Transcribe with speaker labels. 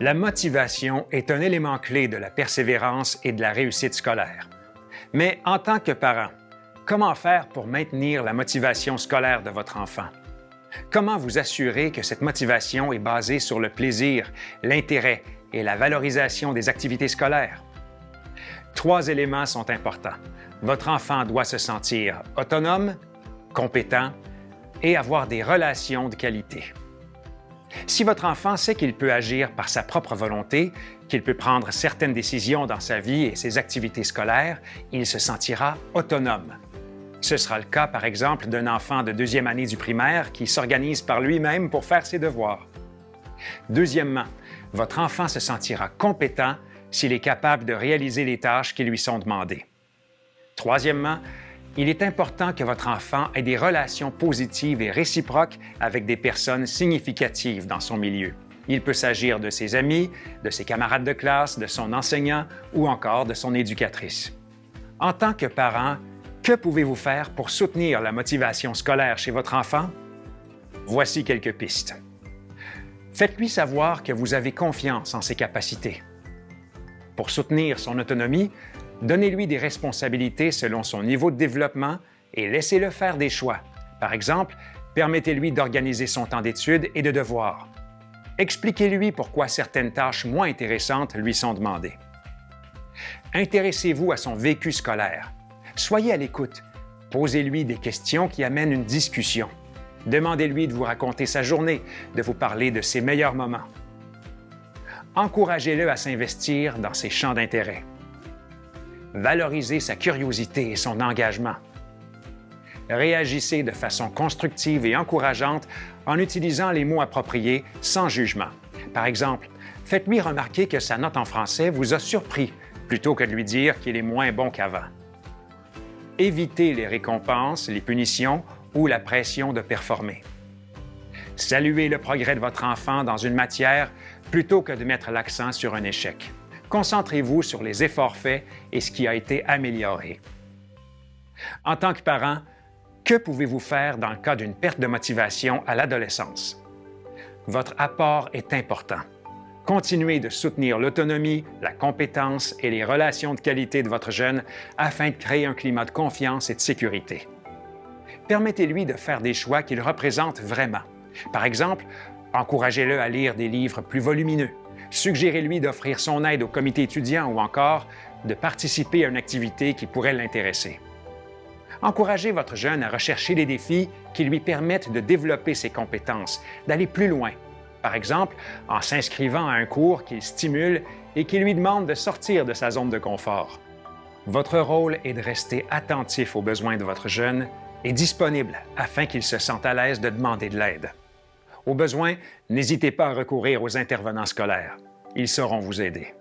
Speaker 1: La motivation est un élément clé de la persévérance et de la réussite scolaire. Mais en tant que parent, comment faire pour maintenir la motivation scolaire de votre enfant? Comment vous assurer que cette motivation est basée sur le plaisir, l'intérêt et la valorisation des activités scolaires? 3 éléments sont importants. Votre enfant doit se sentir autonome, compétent et avoir des relations de qualité. Si votre enfant sait qu'il peut agir par sa propre volonté, qu'il peut prendre certaines décisions dans sa vie et ses activités scolaires, il se sentira autonome. Ce sera le cas, par exemple, d'un enfant de 2e année du primaire qui s'organise par lui-même pour faire ses devoirs. Deuxièmement, votre enfant se sentira compétent s'il est capable de réaliser les tâches qui lui sont demandées. Troisièmement, il est important que votre enfant ait des relations positives et réciproques avec des personnes significatives dans son milieu. Il peut s'agir de ses amis, de ses camarades de classe, de son enseignant ou encore de son éducatrice. En tant que parent, que pouvez-vous faire pour soutenir la motivation scolaire chez votre enfant? Voici quelques pistes. Faites-lui savoir que vous avez confiance en ses capacités. Pour soutenir son autonomie, donnez-lui des responsabilités selon son niveau de développement et laissez-le faire des choix. Par exemple, permettez-lui d'organiser son temps d'études et de devoirs. Expliquez-lui pourquoi certaines tâches moins intéressantes lui sont demandées. Intéressez-vous à son vécu scolaire. Soyez à l'écoute. Posez-lui des questions qui amènent une discussion. Demandez-lui de vous raconter sa journée, de vous parler de ses meilleurs moments. Encouragez-le à s'investir dans ses champs d'intérêt. Valorisez sa curiosité et son engagement. Réagissez de façon constructive et encourageante en utilisant les mots appropriés sans jugement. Par exemple, faites-lui remarquer que sa note en français vous a surpris plutôt que de lui dire qu'il est moins bon qu'avant. Évitez les récompenses, les punitions ou la pression de performer. Saluez le progrès de votre enfant dans une matière plutôt que de mettre l'accent sur un échec. Concentrez-vous sur les efforts faits et ce qui a été amélioré. En tant que parent, que pouvez-vous faire dans le cas d'une perte de motivation à l'adolescence? Votre apport est important. Continuez de soutenir l'autonomie, la compétence et les relations de qualité de votre jeune afin de créer un climat de confiance et de sécurité. Permettez-lui de faire des choix qu'il représente vraiment. Par exemple, encouragez-le à lire des livres plus volumineux. Suggérez-lui d'offrir son aide au comité étudiant ou encore de participer à une activité qui pourrait l'intéresser. Encouragez votre jeune à rechercher des défis qui lui permettent de développer ses compétences, d'aller plus loin. Par exemple, en s'inscrivant à un cours qui le stimule et qui lui demande de sortir de sa zone de confort. Votre rôle est de rester attentif aux besoins de votre jeune et disponible afin qu'il se sente à l'aise de demander de l'aide. Au besoin, n'hésitez pas à recourir aux intervenants scolaires. Ils sauront vous aider.